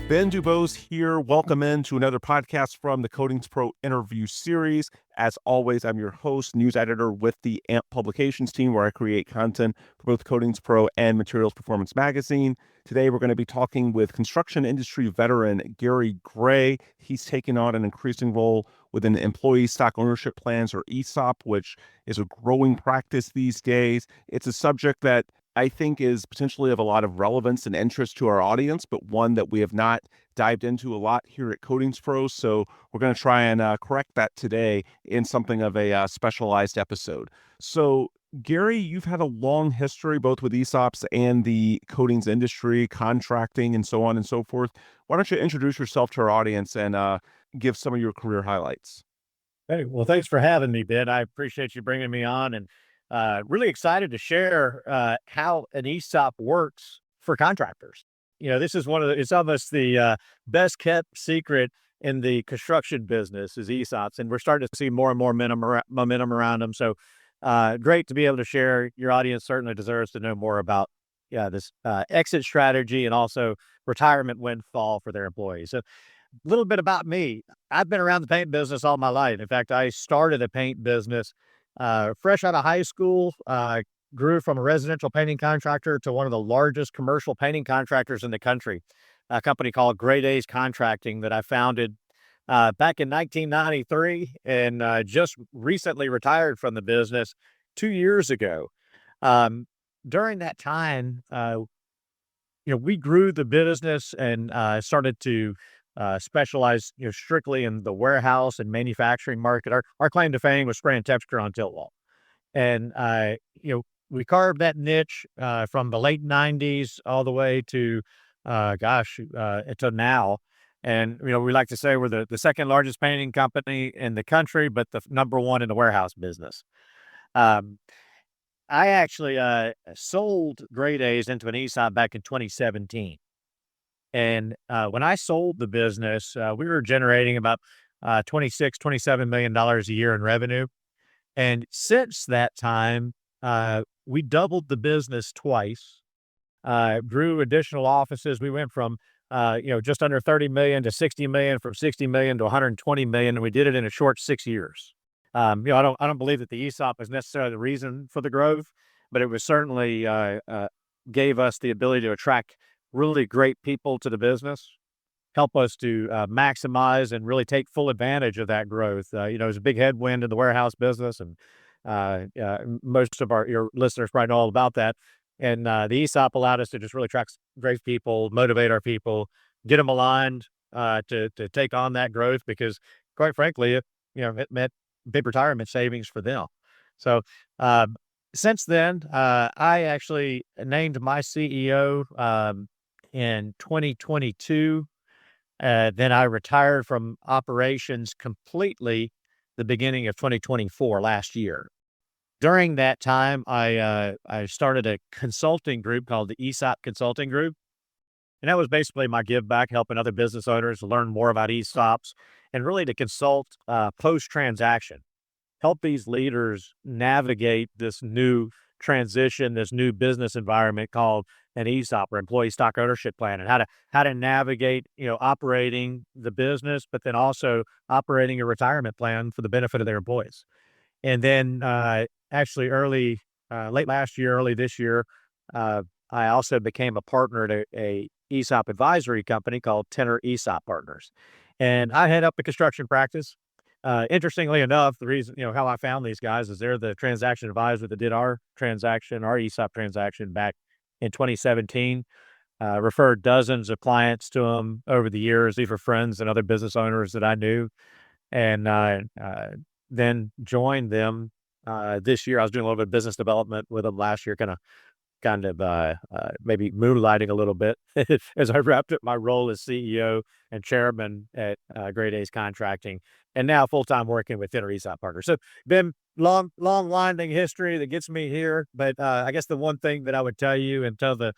Ben Dubose here. Welcome into another podcast from the Coatings Pro interview series. As always, I'm your host, news editor with the AMP Publications team, where I create content for both Coatings Pro and Materials Performance Magazine. Today, we're going to be talking with construction industry veteran Gary Gray. He's taken on an increasing role within employee stock ownership plans, or ESOP, which is a growing practice these days. It's a subject that I think is potentially of a lot of relevance and interest to our audience, but one that we have not dived into a lot here at Coatings Pro. So we're going to try and correct that today in something of a specialized episode. So Gary, you've had a long history both with ESOPs and the coatings industry, contracting, and so on and so forth. Why don't you introduce yourself to our audience and give some of your career highlights? Hey, well, thanks for having me, Ben. I appreciate you bringing me on, and really excited to share how an ESOP works for contractors. This is it's almost the best kept secret in the construction business is ESOPs, and we're starting to see more and more momentum around them. So great to be able to share. Your audience certainly deserves to know more about this exit strategy and also retirement windfall for their employees. So little bit about me. I've been around the paint business all my life. In fact, I started a paint business fresh out of high school, grew from a residential painting contractor to one of the largest commercial painting contractors in the country, a company called Great A's Contracting that I founded back in 1993 and just recently retired from the business 2 years ago. Um, During that time, we grew the business and started to specialize, strictly in the warehouse and manufacturing market. Our claim to fame was spray and texture on tilt wall, and we carved that niche from the late '90s all the way to, until now. And we like to say we're the second largest painting company in the country, but the number one in the warehouse business. Um, I actually sold Great A's into an ESOP back in 2017. And when I sold the business, we were generating about 26, $27 million a year in revenue. And since that time, we doubled the business twice, grew additional offices. We went from just under 30 million to 60 million, from 60 million to 120 million, and we did it in a short 6 years. I don't believe that the ESOP is necessarily the reason for the growth, but it was certainly gave us the ability to attract really great people to the business, help us to maximize and really take full advantage of that growth. There's a big headwind in the warehouse business, and most of your listeners probably know all about that. And the ESOP allowed us to just really attract great people, motivate our people, get them aligned to take on that growth because, quite frankly, it meant big retirement savings for them. So since then, I actually named my CEO in 2022. Then I retired from operations completely the beginning of 2024, last year. During that time, I started a consulting group called the ESOP Consulting Group. And that was basically my give back, helping other business owners learn more about ESOPs and really to consult post transaction, help these leaders navigate this new transition, this new business environment called an ESOP, or employee stock ownership plan, and how to navigate, operating the business, but then also operating a retirement plan for the benefit of their employees. And then actually late last year, early this year, I also became a partner at a ESOP advisory company called Tenor ESOP Partners. And I head up the construction practice. Interestingly enough, the reason, how I found these guys is they're the transaction advisor that did our ESOP transaction back in 2017. Referred dozens of clients to them over the years. These were friends and other business owners that I knew. And then joined them this year. I was doing a little bit of business development with them last year, maybe moonlighting a little bit as I wrapped up my role as CEO and chairman at Great A's Contracting, and now full-time working with Tenor ESOP Partners. So been long winding history that gets me here. But I guess the one thing that I would tell you and tell the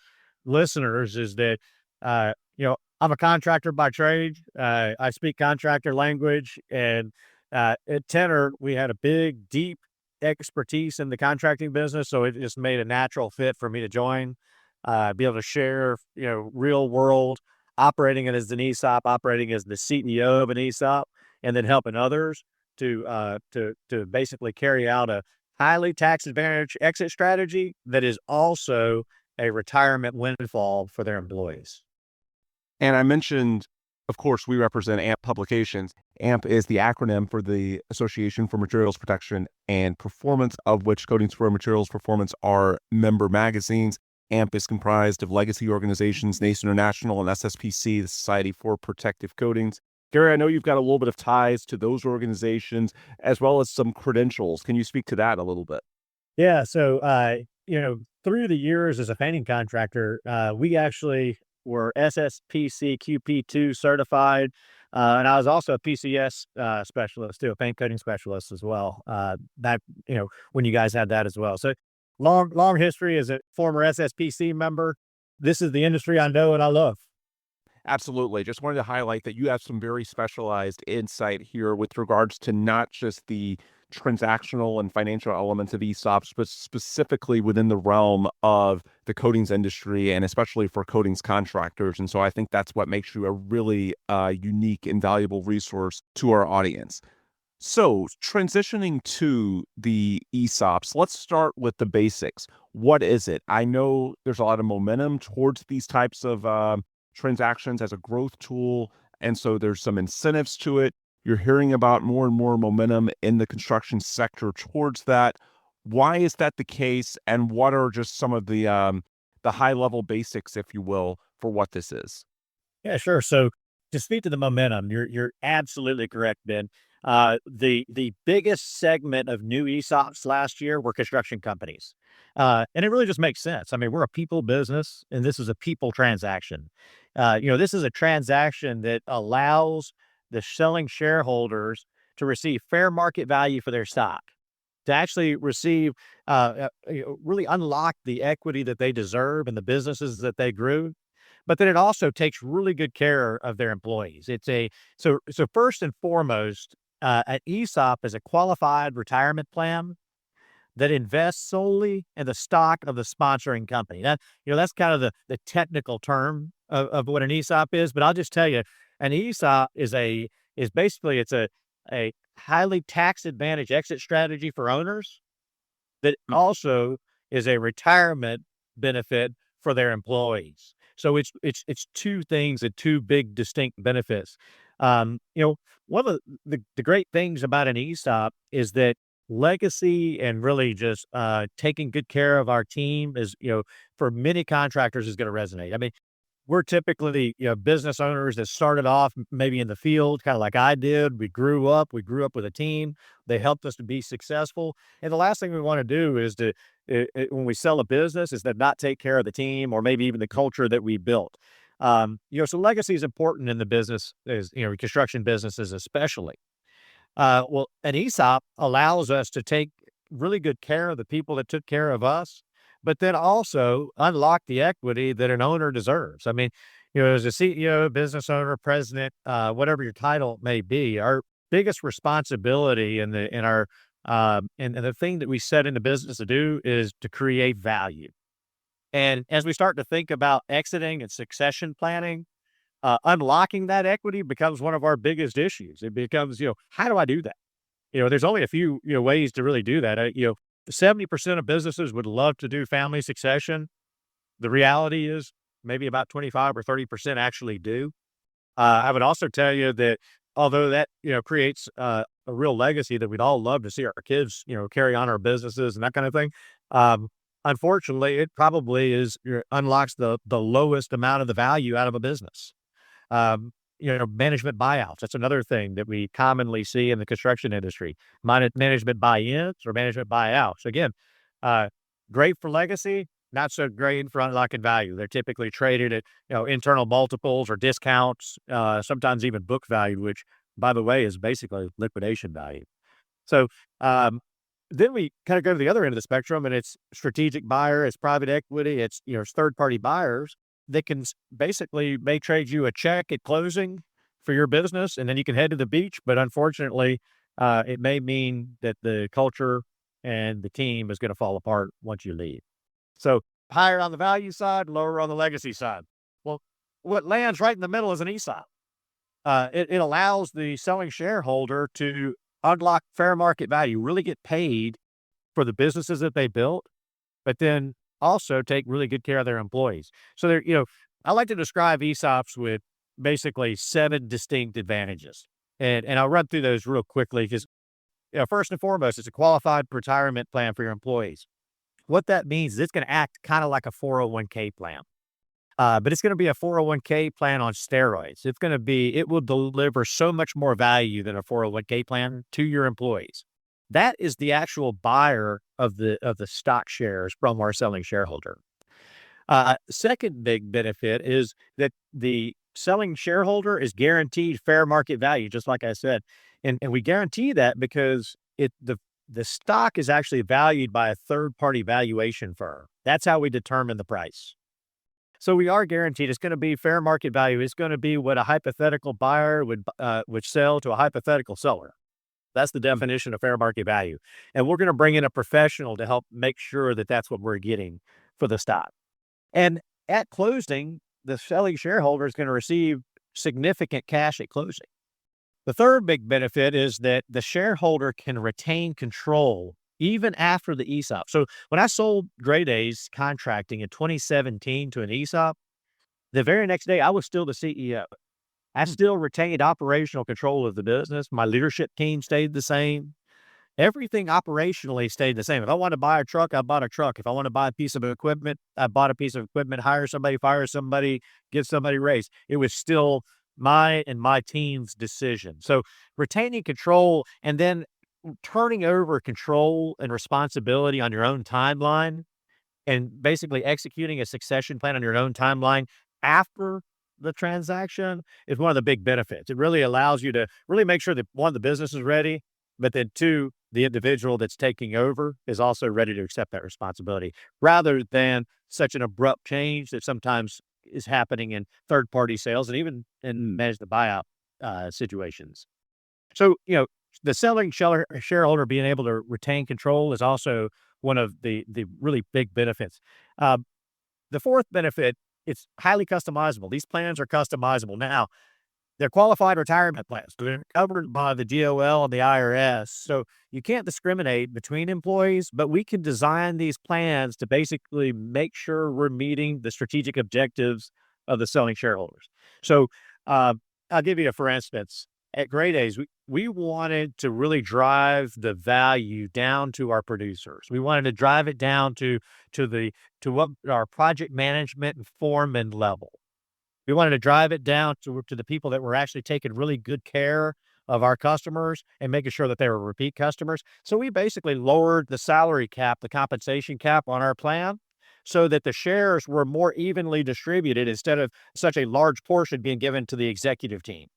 listeners is that, I'm a contractor by trade. I speak contractor language, and at Tenor, we had a big, deep expertise in the contracting business, so it just made a natural fit for me to join, be able to share, real world operating it as an ESOP, operating as the CEO of an ESOP, and then helping others to basically carry out a highly tax advantage exit strategy that is also a retirement windfall for their employees. And I mentioned, of course, we represent AMP Publications. AMP is the acronym for the Association for Materials Protection and Performance, of which Coatings Pro Materials Performance are member magazines. AMP is comprised of legacy organizations, NACE International and SSPC, the Society for Protective Coatings. Gary, I know you've got a little bit of ties to those organizations as well as some credentials. Can you speak to that a little bit? Yeah. So, through the years as a painting contractor, we actually were SSPC QP2 certified. And I was also a PCS specialist too, a paint coating specialist as well. When you guys had that as well. So long history as a former SSPC member. This is the industry I know and I love. Absolutely. Just wanted to highlight that you have some very specialized insight here with regards to not just the transactional and financial elements of ESOPs, but specifically within the realm of the coatings industry and especially for coatings contractors. And so I think that's what makes you a really unique and valuable resource to our audience. So transitioning to the ESOPs, let's start with the basics. What is it? I know there's a lot of momentum towards these types of transactions as a growth tool. And so there's some incentives to it. You're hearing about more and more momentum in the construction sector towards that. Why is that the case? And what are just some of the high level basics, if you will, for what this is? Yeah, sure. So to speak to the momentum, you're absolutely correct, Ben. The biggest segment of new ESOPs last year were construction companies. And it really just makes sense. I mean, we're a people business and this is a people transaction. This is a transaction that allows the selling shareholders to receive fair market value for their stock, to actually receive, really unlock the equity that they deserve in the businesses that they grew. But then it also takes really good care of their employees. So first and foremost, an ESOP is a qualified retirement plan that invests solely in the stock of the sponsoring company. That's kind of the technical term of what an ESOP is. But I'll just tell you, an ESOP is basically a highly tax advantage exit strategy for owners that also is a retirement benefit for their employees. So it's two things and two big distinct benefits. One of the great things about an ESOP is that legacy and really just taking good care of our team is, for many contractors is going to resonate. I mean, we're typically, business owners that started off maybe in the field, kind of like I did. We grew up with a team. They helped us to be successful. And the last thing we want to do is when we sell a business is to not take care of the team or maybe even the culture that we built. So legacy is important in the business, construction businesses especially. Well, an ESOP allows us to take really good care of the people that took care of us, but then also unlock the equity that an owner deserves. I mean, as a CEO, business owner, president, whatever your title may be, our biggest responsibility in the thing that we set into business to do is to create value. And as we start to think about exiting and succession planning, unlocking that equity becomes one of our biggest issues. It becomes, how do I do that? There's only a few, ways to really do that. 70% of businesses would love to do family succession. The reality is maybe about 25 or 30% actually do. I would also tell you that although that, creates a real legacy that we'd all love to see our kids, carry on our businesses and that kind of thing. Unfortunately, it probably unlocks the lowest amount of the value out of a business. Management buyouts. That's another thing that we commonly see in the construction industry. Management buy-ins or management buyouts. Again, great for legacy, not so great for unlocking value. They're typically traded at, internal multiples or discounts, sometimes even book value, which, by the way, is basically liquidation value. So then we kind of go to the other end of the spectrum, and it's strategic buyer, it's private equity, it's third-party buyers that can basically may trade you a check at closing for your business, and then you can head to the beach. But unfortunately, it may mean that the culture and the team is going to fall apart once you leave. So higher on the value side, lower on the legacy side. Well, what lands right in the middle is an ESOP. It allows the selling shareholder to unlock fair market value, really get paid for the businesses that they built, but then also take really good care of their employees. So I like to describe ESOPs with basically 7 distinct advantages. And I'll run through those real quickly because first and foremost, it's a qualified retirement plan for your employees. What that means is it's going to act kind of like a 401k plan. But it's going to be a 401k plan on steroids. It will deliver so much more value than a 401k plan to your employees. That is the actual buyer of the stock shares from our selling shareholder. Second big benefit is that the selling shareholder is guaranteed fair market value, just like I said. And we guarantee that because the stock is actually valued by a third-party valuation firm. That's how we determine the price. So we are guaranteed it's going to be fair market value. It's going to be what a hypothetical buyer would sell to a hypothetical seller. That's the definition of fair market value. And we're going to bring in a professional to help make sure that that's what we're getting for the stock. And at closing, the selling shareholder is going to receive significant cash at closing. The third big benefit is that the shareholder can retain control even after the ESOP. So when I sold Gray Days Contracting in 2017 to an ESOP, the very next day I was still the CEO. I still retained operational control of the business. My leadership team stayed the same. Everything operationally stayed the same. If I want to buy a truck, I bought a truck. If I want to buy a piece of equipment, I bought a piece of equipment, hire somebody, fire somebody, give somebody a raise. It was still my team's decision. So retaining control and then turning over control and responsibility on your own timeline and basically executing a succession plan on your own timeline after the transaction is one of the big benefits. It really allows you to really make sure that one, the business is ready, but then two, the individual that's taking over is also ready to accept that responsibility rather than such an abrupt change that sometimes is happening in third-party sales and even in manage the buyout situations. So, the selling shareholder being able to retain control is also one of the really big benefits. The fourth benefit, it's highly customizable. These plans are customizable. Now, they're qualified retirement plans. They're covered by the DOL and the IRS. So you can't discriminate between employees, but we can design these plans to basically make sure we're meeting the strategic objectives of the selling shareholders. So I'll give you for instance, at Gray Days, we wanted to really drive the value down to our producers. We wanted to drive it down to what our project management and foreman level. We wanted to drive it down to the people that were actually taking really good care of our customers and making sure that they were repeat customers. So we basically lowered the salary cap, the compensation cap on our plan so that the shares were more evenly distributed instead of such a large portion being given to the executive team,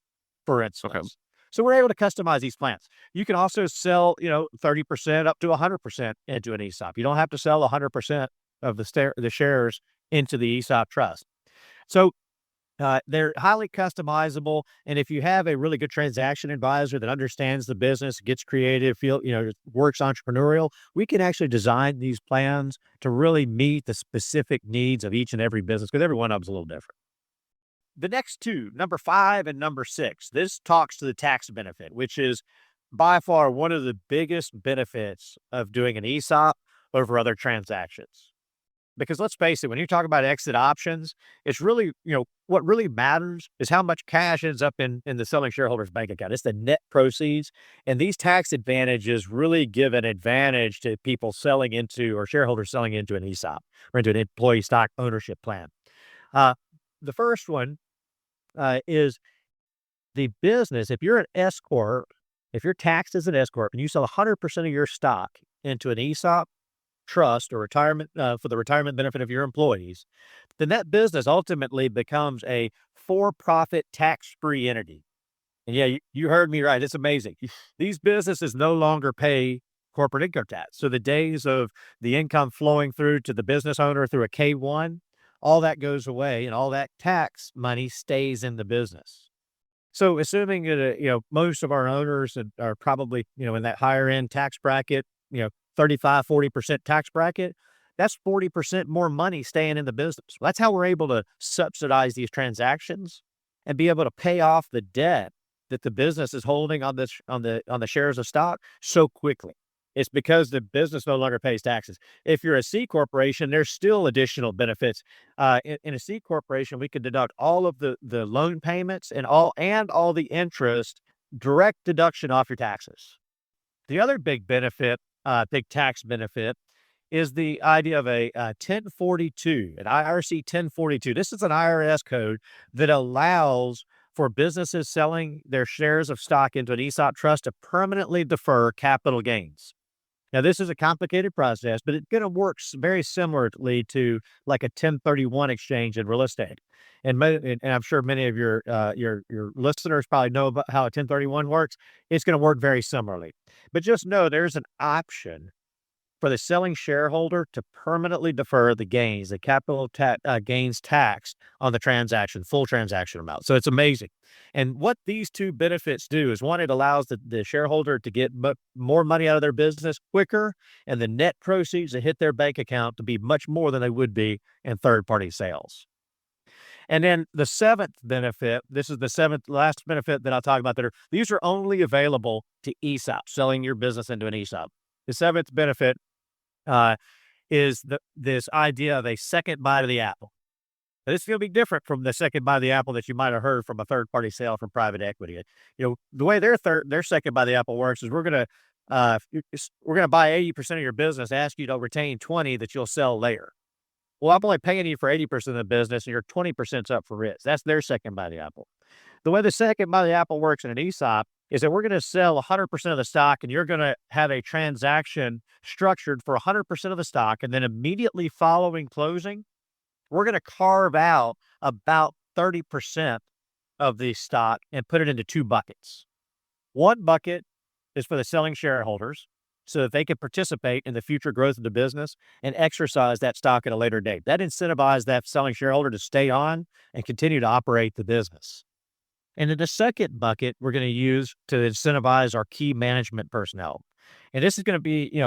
for instance. Okay. So we're able to customize these plans. You can also sell, 30% up to 100% into an ESOP. You don't have to sell 100% of the shares into the ESOP trust. So they're highly customizable. And if you have a really good transaction advisor that understands the business, gets creative, works entrepreneurial, we can actually design these plans to really meet the specific needs of each and every business because every one of them is a little different. The next two, number 5 and number 6, this talks to the tax benefit, which is by far one of the biggest benefits of doing an ESOP over other transactions. Because let's face it, when you talk about exit options, it's really, what really matters is how much cash ends up in the selling shareholder's bank account. It's the net proceeds. And these tax advantages really give an advantage to people selling into or shareholders selling into an ESOP or into an employee stock ownership plan. The first one is the business. If you're an S Corp, if you're taxed as an S Corp and you sell 100% of your stock into an ESOP, trust or retirement for the retirement benefit of your employees, then that business ultimately becomes a for-profit tax-free entity. And yeah, you heard me right. It's amazing. These businesses no longer pay corporate income tax. So the days of the income flowing through to the business owner through a K-1, all that goes away and all that tax money stays in the business. So assuming that, most of our owners are probably, in that higher end tax bracket, 35, 40% tax bracket, That's 40% more money staying in the business. That's how we're able to subsidize these transactions and be able to pay off the debt that the business is holding on the shares of stock so quickly. It's because the business no longer pays taxes. If you're a C corporation, there's still additional benefits. In a C corporation, we could deduct all of the loan payments and all the interest, direct deduction off your taxes. The other big benefit, big tax benefit, is the idea of a 1042, an IRC 1042. This is an IRS code that allows for businesses selling their shares of stock into an ESOP trust to permanently defer capital gains. Now, this is a complicated process, but it's going to work very similarly to like a 1031 exchange in real estate. And I'm sure many of your listeners probably know about how a 1031 works. It's going to work very similarly. But just know there's an option for the selling shareholder to permanently defer the gains, the capital gains tax on the transaction, full transaction amount. So it's amazing. And what these two benefits do is, one, it allows the shareholder to get more money out of their business quicker, and the net proceeds that hit their bank account to be much more than they would be in third-party sales. And then the seventh benefit, this is the last benefit that I'll talk about these are only available to ESOP, selling your business into an ESOP. The seventh benefit is this idea of a second bite of the apple. Now, this is going to be different from the second bite of the apple that you might have heard from a third-party sale from private equity. The way their second bite of the apple works is we're going to buy 80% of your business, ask you to retain 20 that you'll sell later. Well, I'm only paying you for 80% of the business, and your 20% up for risk. That's their second bite of the apple. The way the second bite of the apple works in an ESOP is that we're going to sell 100% of the stock, and you're going to have a transaction structured for 100% of the stock. And then immediately following closing, we're going to carve out about 30% of the stock and put it into two buckets. One bucket is for the selling shareholders so that they can participate in the future growth of the business and exercise that stock at a later date. That incentivizes that selling shareholder to stay on and continue to operate the business. And then the second bucket we're going to use to incentivize our key management personnel. And this is going to be,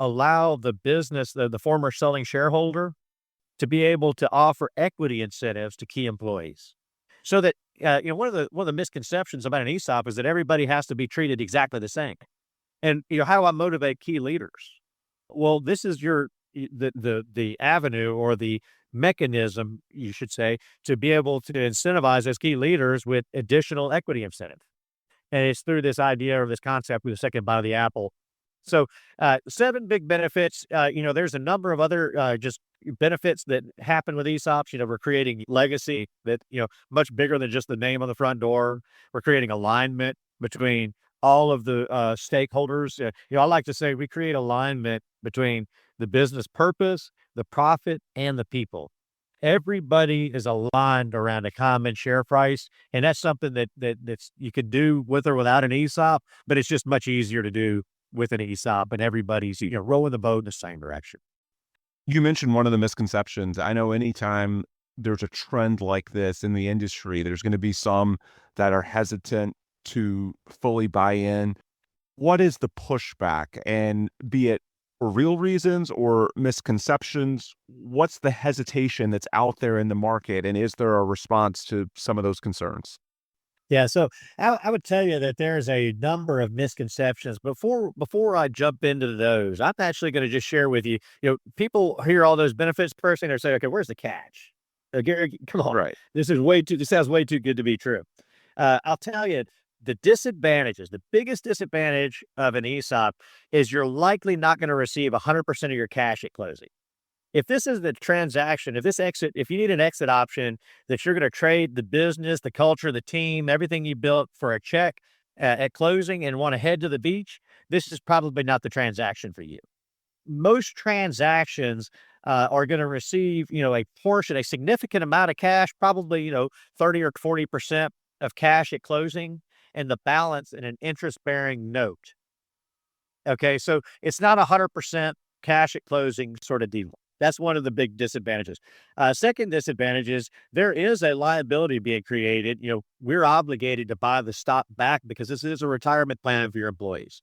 allow the business, the former selling shareholder, to be able to offer equity incentives to key employees. So that, one of the misconceptions about an ESOP is that everybody has to be treated exactly the same. And, how do I motivate key leaders? Well, this is the avenue, or the mechanism, you should say, to be able to incentivize those key leaders with additional equity incentive. And it's through this idea, or this concept, with the second bite of the apple. So 7 big benefits. There's a number of other just benefits that happen with ESOPs. We're creating legacy that, much bigger than just the name on the front door. We're creating alignment between all of the stakeholders. I like to say we create alignment between the business purpose, the profit, and the people. Everybody is aligned around a common share price, and that's something that's you could do with or without an ESOP, but it's just much easier to do with an ESOP, and everybody's rowing the boat in the same direction. You mentioned one of the misconceptions. I know anytime there's a trend like this in the industry, there's going to be some that are hesitant to fully buy in. What is the pushback? And be it for real reasons or misconceptions, what's the hesitation that's out there in the market? And is there a response to some of those concerns? Yeah, so I would tell you that there's a number of misconceptions. Before I jump into those, I'm actually going to just share with you. People hear all those benefits first, and they say, "Okay, where's the catch? Gary, come on, Right. This sounds way too good to be true." I'll tell you, the biggest disadvantage of an ESOP is you're likely not going to receive 100% of your cash at closing. If this is the transaction, if you need an exit option that you're going to trade the business, the culture, the team, everything you built for a check at closing and want to head to the beach, this is probably not the transaction for you. Most transactions are going to receive, a significant amount of cash, probably, 30 or 40% of cash at closing, and the balance in an interest-bearing note. Okay, so it's not 100% cash at closing sort of deal. That's one of the big disadvantages. Second disadvantage is there is a liability being created. We're obligated to buy the stock back because this is a retirement plan for your employees.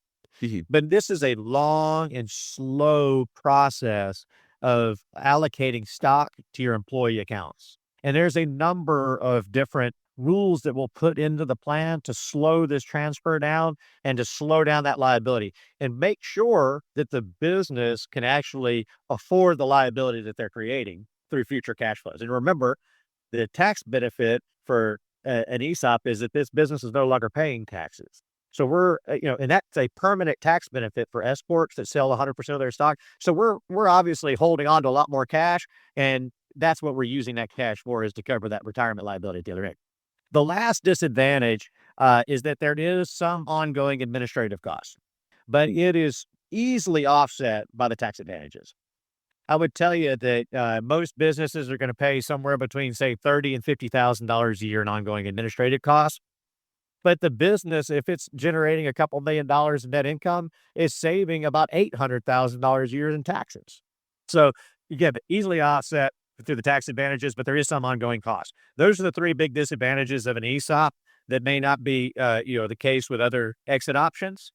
But this is a long and slow process of allocating stock to your employee accounts. And there's a number of different rules that we'll put into the plan to slow this transfer down and to slow down that liability and make sure that the business can actually afford the liability that they're creating through future cash flows. And remember, the tax benefit for an ESOP is that this business is no longer paying taxes. So we're, and that's a permanent tax benefit for S corps that sell 100% of their stock. So we're obviously holding on to a lot more cash, and that's what we're using that cash for, is to cover that retirement liability at the other end. The last disadvantage is that there is some ongoing administrative costs, but it is easily offset by the tax advantages. I would tell you that most businesses are going to pay somewhere between, say, $30,000 and $50,000 a year in ongoing administrative costs. But the business, if it's generating a couple $1 million in net income, is saving about $800,000 a year in taxes. So again, easily offset through the tax advantages, but there is some ongoing cost. Those are the three big disadvantages of an ESOP that may not be, the case with other exit options.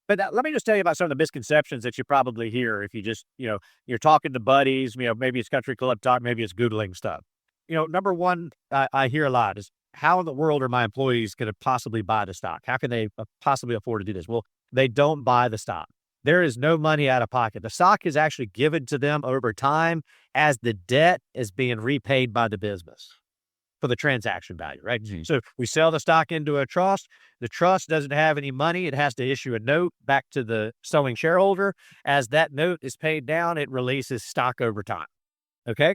But let me just tell you about some of the misconceptions that you probably hear if you just, you're talking to buddies, maybe it's country club talk, maybe it's Googling stuff. Number one, I hear a lot is, how in the world are my employees going to possibly buy the stock? How can they possibly afford to do this? Well, they don't buy the stock. There is no money out of pocket. The stock is actually given to them over time as the debt is being repaid by the business for the transaction value, right? Mm-hmm. So we sell the stock into a trust. The trust doesn't have any money. It has to issue a note back to the selling shareholder. As that note is paid down, it releases stock over time. Okay?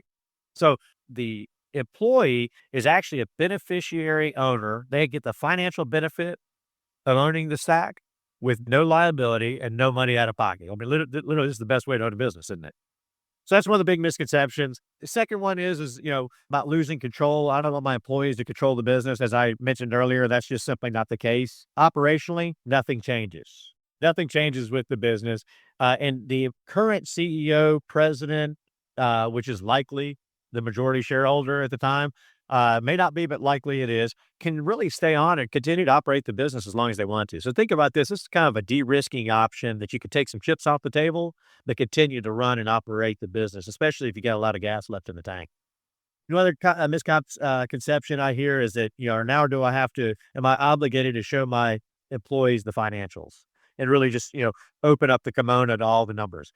So the employee is actually a beneficiary owner. They get the financial benefit of owning the stock with no liability and no money out of pocket. I mean, literally, this is the best way to own a business, isn't it? So that's one of the big misconceptions. The second one is about losing control. I don't want my employees to control the business. As I mentioned earlier, that's just simply not the case. Operationally, nothing changes. Nothing changes with the business. And the current CEO, president, which is likely the majority shareholder at the time, may not be, but likely it is, can really stay on and continue to operate the business as long as they want to. So think about this. This is kind of a de-risking option that you could take some chips off the table, but continue to run and operate the business, especially if you got a lot of gas left in the tank. Another misconception I hear is that, now am I obligated to show my employees the financials and really just, open up the kimono to all the numbers?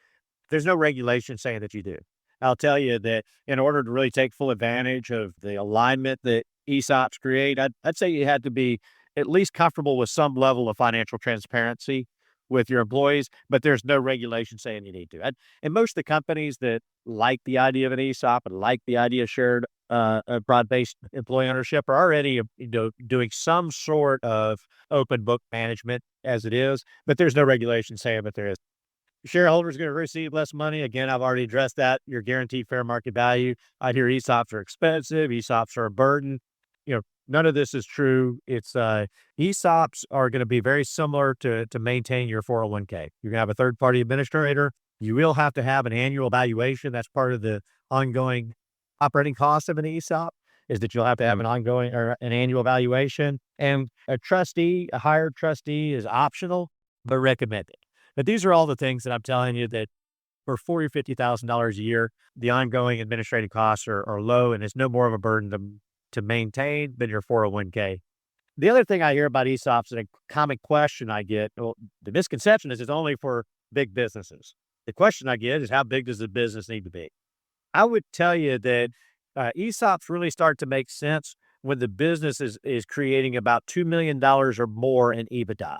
There's no regulation saying that you do. I'll tell you that in order to really take full advantage of the alignment that ESOPs create, I'd say you had to be at least comfortable with some level of financial transparency with your employees, but there's no regulation saying you need to. And most of the companies that like the idea of an ESOP and like the idea of shared broad-based employee ownership are already doing some sort of open book management as it is, but there's no regulation saying that there is. Shareholders are going to receive less money. Again, I've already addressed that. Your guaranteed fair market value. I hear ESOPs are expensive. ESOPs are a burden. None of this is true. It's ESOPs are going to be very similar to maintain your 401k. You're going to have a third-party administrator. You will have to have an annual valuation. That's part of the ongoing operating cost of an ESOP, is that you'll have to have an ongoing or an annual valuation. And a hired trustee is optional, but recommended. But these are all the things that I'm telling you that for $40,000 or $50,000 a year, the ongoing administrative costs are low, and it's no more of a burden to maintain than your 401k. The other thing I hear about ESOPs, and a common question I get, the misconception is it's only for big businesses. The question I get is, how big does the business need to be? I would tell you that ESOPs really start to make sense when the business is creating about $2 million or more in EBITDA.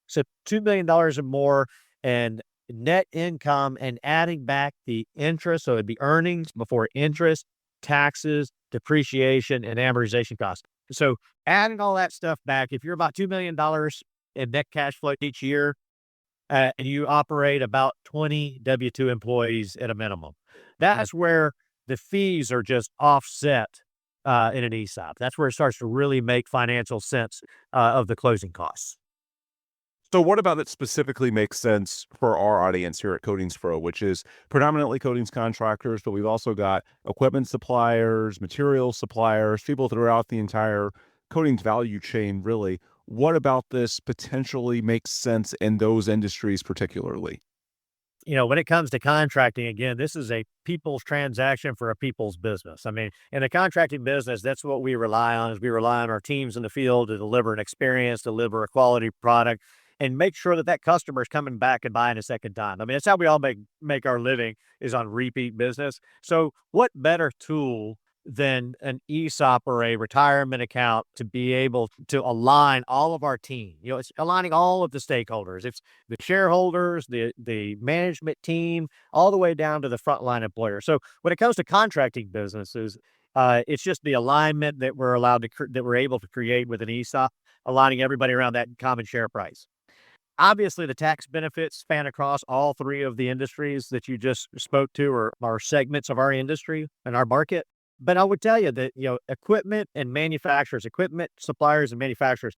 So $2 million or more and net income, and adding back the interest. So it'd be earnings before interest, taxes, depreciation, and amortization costs. So adding all that stuff back, if you're about $2 million in net cash flow each year, and you operate about 20 W-2 employees at a minimum, that's where the fees are just offset in an ESOP. That's where it starts to really make financial sense of the closing costs. So what about it specifically makes sense for our audience here at Coatings Pro, which is predominantly coatings contractors, but we've also got equipment suppliers, material suppliers, people throughout the entire coatings value chain, really. What about this potentially makes sense in those industries particularly? when it comes to contracting, again, this is a people's transaction for a people's business. I mean, in the contracting business, that's what we rely on. Is we rely on our teams in the field to deliver an experience, deliver a quality product, and make sure that that customer is coming back and buying a second time. I mean, that's how we all make our living, is on repeat business. So, what better tool than an ESOP or a retirement account to be able to align all of our team? It's aligning all of the stakeholders. It's the shareholders, the management team, all the way down to the frontline employer. So when it comes to contracting businesses, it's just the alignment that we're allowed to that we're able to create with an ESOP, aligning everybody around that common share price. Obviously, the tax benefits span across all three of the industries that you just spoke to, or are segments of our industry and our market. But I would tell you that, equipment suppliers and manufacturers,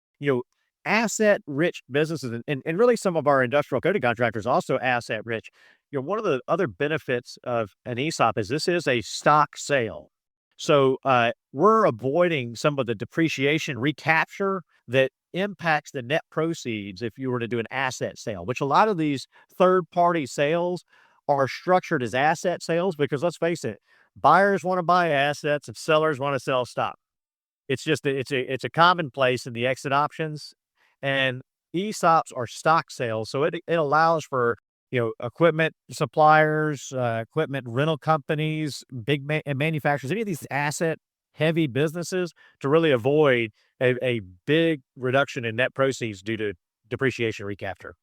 asset rich businesses, and really some of our industrial coating contractors also asset rich. One of the other benefits of an ESOP is this is a stock sale. So we're avoiding some of the depreciation recapture that impacts the net proceeds if you were to do an asset sale, which a lot of these third party sales are structured as asset sales, because let's face it, buyers want to buy assets and sellers want to sell stock. It's just it's a commonplace in the exit options, and ESOPs are stock sales, so it allows for equipment suppliers, equipment rental companies, big manufacturers, any of these asset heavy businesses, to really avoid a big reduction in net proceeds due to depreciation recapture.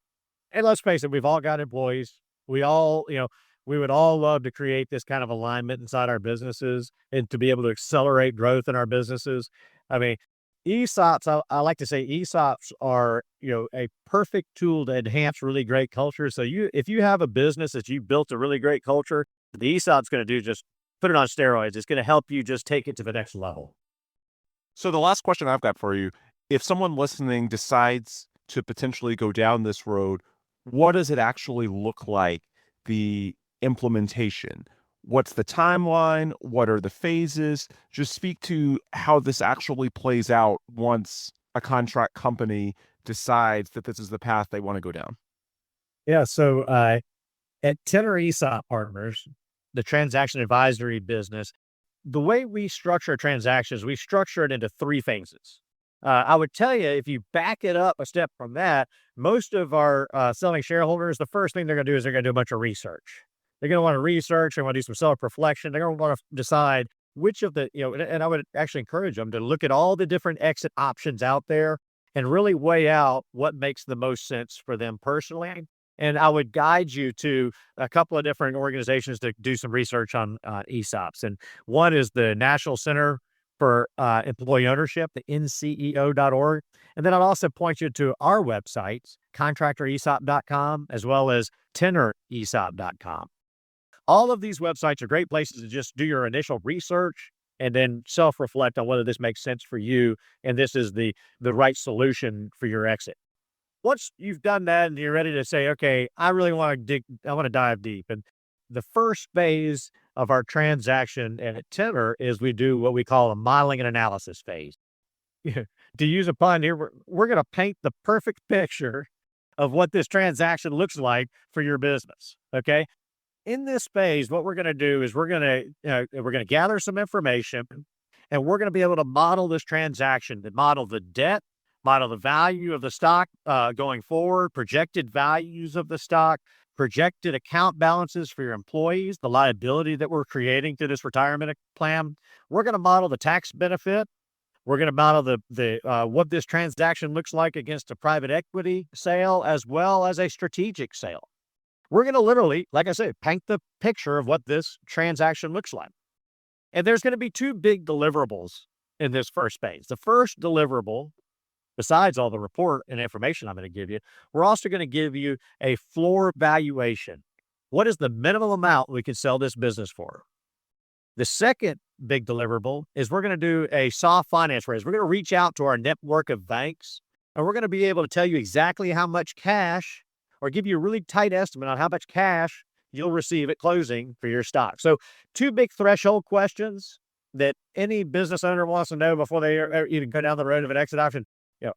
And let's face it, we've all got employees. We all, we would all love to create this kind of alignment inside our businesses and to be able to accelerate growth in our businesses. I mean, ESOPs, I like to say ESOPs are, a perfect tool to enhance really great culture. So if you have a business that you built a really great culture, the ESOP's going to do just put it on steroids. It's going to help you just take it to the next level. So the last question I've got for you, if someone listening decides to potentially go down this road, what does it actually look like, the implementation? What's the timeline? What are the phases? Just speak to how this actually plays out once a contract company decides that this is the path they want to go down. Yeah. So at Tenor ESOP Partners, the transaction advisory business, the way we structure transactions, we structure it into three phases. I would tell you, if you back it up a step from that, most of our selling shareholders, the first thing they're going to do is they're going to do a bunch of research. They're going to want to research. They want to do some self-reflection. They're going to want to decide which of the, and I would actually encourage them to look at all the different exit options out there and really weigh out what makes the most sense for them personally. And I would guide you to a couple of different organizations to do some research on ESOPs. And one is the National Center for Employee Ownership, the nceo.org. And then I'll also point you to our websites, contractoresop.com, as well as tenoresop.com. All of these websites are great places to just do your initial research and then self-reflect on whether this makes sense for you and this is the right solution for your exit. Once you've done that and you're ready to say, okay, I want to dive deep. And the first phase of our transaction at Tenor is we do what we call a modeling and analysis phase. To use a pun here, we're going to paint the perfect picture of what this transaction looks like for your business. Okay. In this phase, what we're going to do is we're going to gather some information, and we're going to be able to model this transaction, to model the debt, model the value of the stock going forward, projected values of the stock, projected account balances for your employees, the liability that we're creating through this retirement plan. We're going to model the tax benefit. We're going to model the what this transaction looks like against a private equity sale as well as a strategic sale. We're going to literally, like I said, paint the picture of what this transaction looks like. And there's going to be two big deliverables in this first phase. The first deliverable, besides all the report and information I'm going to give you, we're also going to give you a floor valuation. What is the minimum amount we can sell this business for? The second big deliverable is we're going to do a soft finance raise. We're going to reach out to our network of banks, and we're going to be able to tell you exactly how much cash, or give you a really tight estimate on how much cash you'll receive at closing for your stock. So two big threshold questions that any business owner wants to know before they even go down the road of an exit option.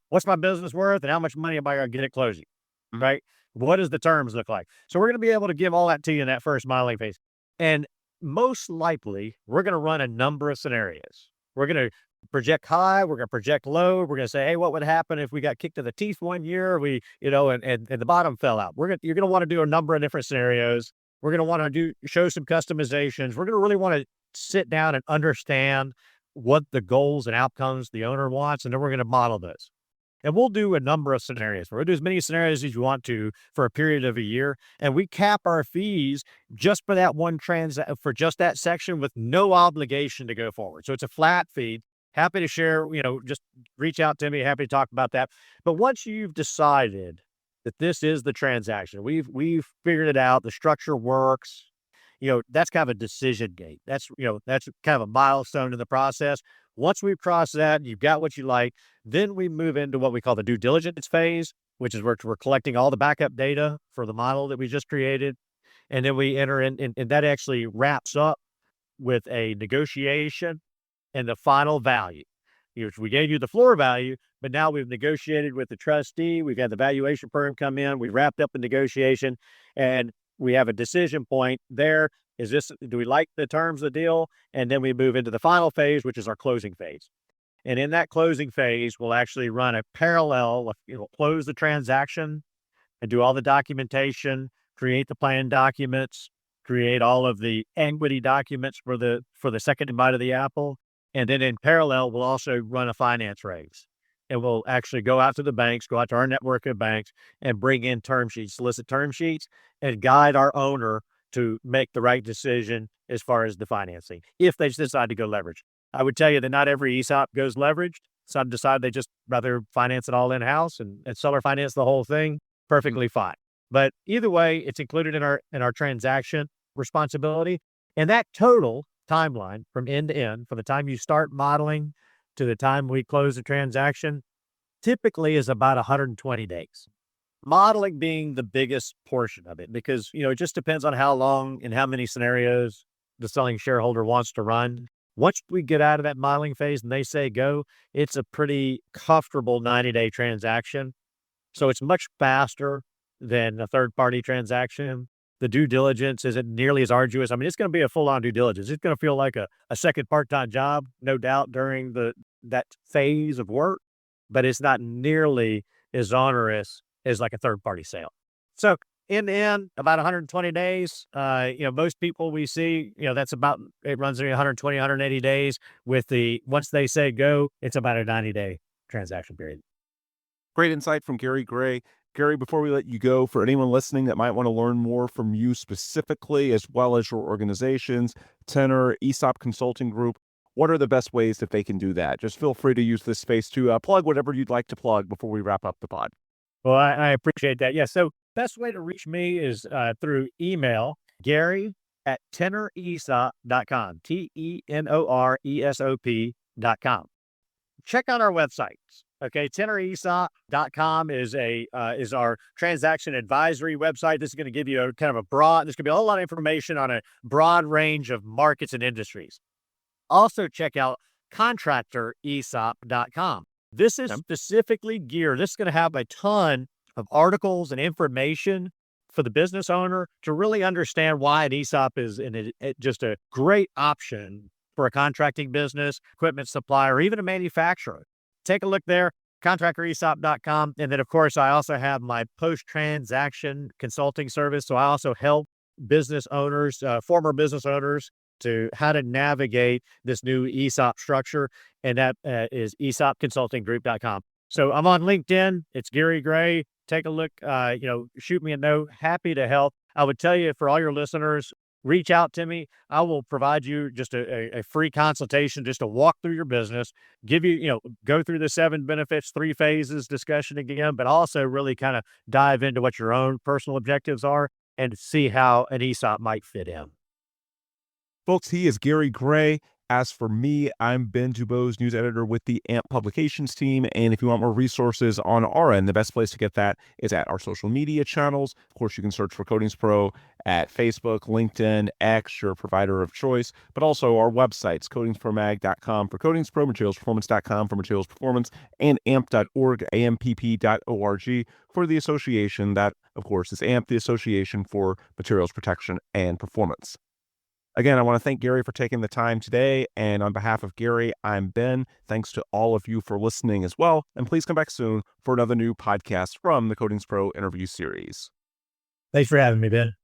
What's my business worth and how much money am I going to get at closing? Right. What does the terms look like? So we're going to be able to give all that to you in that first modeling phase. And most likely, we're going to run a number of scenarios. We're going to project high, we're going to project low. We're going to say, hey, what would happen if we got kicked to the teeth one year? And the bottom fell out. You're going to want to do a number of different scenarios. We're going to want to show some customizations. We're going to really want to sit down and understand what the goals and outcomes the owner wants, and then we're going to model those. And we'll do a number of scenarios. We'll do as many scenarios as you want to for a period of a year. And we cap our fees just for that for just that section with no obligation to go forward. So it's a flat fee. Happy to share, just reach out to me. Happy to talk about that. But once you've decided that this is the transaction, we've figured it out, the structure works, that's kind of a decision gate. That's kind of a milestone in the process. Once we cross that, you've got what you like, then we move into what we call the due diligence phase, which is where we're collecting all the backup data for the model that we just created. And then we enter in, and that actually wraps up with a negotiation and the final value. We gave you the floor value, but now we've negotiated with the trustee. We've had the valuation firm come in. We've wrapped up the negotiation, and we have a decision point there. Do we like the terms of the deal? And then we move into the final phase, which is our closing phase. And in that closing phase, we'll actually run a parallel, close the transaction and do all the documentation, create the plan documents, create all of the equity documents for the second bite of the apple. And then in parallel, we'll also run a finance raise. And we'll actually go out to the banks, go out to our network of banks and bring in term sheets, solicit term sheets, and guide our owner to make the right decision as far as the financing, if they decide to go leverage. I would tell you that not every ESOP goes leveraged. Some decide they just rather finance it all in-house and seller finance the whole thing, perfectly fine. But either way, it's included in our transaction responsibility. And that total timeline from end to end, from the time you start modeling to the time we close the transaction, typically is about 120 days. Modeling being the biggest portion of it, because, it just depends on how long and how many scenarios the selling shareholder wants to run. Once we get out of that modeling phase and they say go, it's a pretty comfortable 90-day transaction. So it's much faster than a third-party transaction. The due diligence isn't nearly as arduous. I mean, it's going to be a full-on due diligence. It's going to feel like a second part-time job, no doubt, during that phase of work, but it's not nearly as onerous as like a third-party sale. So in the end, about 120 days, most people we see, it runs 120, 180 days once they say go, it's about a 90-day transaction period. Great insight from Gary Gray. Gary, before we let you go, for anyone listening that might want to learn more from you specifically, as well as your organizations, Tenor, ESOP Consulting Group, what are the best ways that they can do that? Just feel free to use this space to plug whatever you'd like to plug before we wrap up the pod. Well, I appreciate that. Yeah. So best way to reach me is through email, Gary@tenoresop.com, TENORESOP.com. Check out our websites. Okay. Tenoresop.com is our transaction advisory website. This is going to give you there's going to be a whole lot of information on a broad range of markets and industries. Also check out contractoresop.com. This is specifically geared. This is going to have a ton of articles and information for the business owner to really understand why an ESOP is just a great option for a contracting business, equipment supplier, or even a manufacturer. Take a look there, contractoresop.com. And then, of course, I also have my post-transaction consulting service. So I also help business owners, former business owners, to how to navigate this new ESOP structure. And that is ESOPconsultinggroup.com. So I'm on LinkedIn. It's Gary Gray. Take a look, shoot me a note. Happy to help. I would tell you, for all your listeners, reach out to me. I will provide you just a free consultation just to walk through your business, give you, go through the 7 benefits, 3 phases discussion again, but also really kind of dive into what your own personal objectives are and see how an ESOP might fit in. Folks, he is Gary Gray, As for me, I'm Ben Dubose, news editor with the AMP Publications team. And if you want more resources on our end, the best place to get that is at our social media channels. Of course, you can search for Coatings Pro at Facebook, LinkedIn, X, your provider of choice, but also our websites, coatingspromag.com for Coatings Pro, materialsperformance.com for materials performance, and amp.org, ampp.org for the association that, of course, is AMP, the Association for Materials Protection and Performance. Again, I want to thank Gary for taking the time today. And on behalf of Gary, I'm Ben. Thanks to all of you for listening as well. And please come back soon for another new podcast from the Coatings Pro interview series. Thanks for having me, Ben.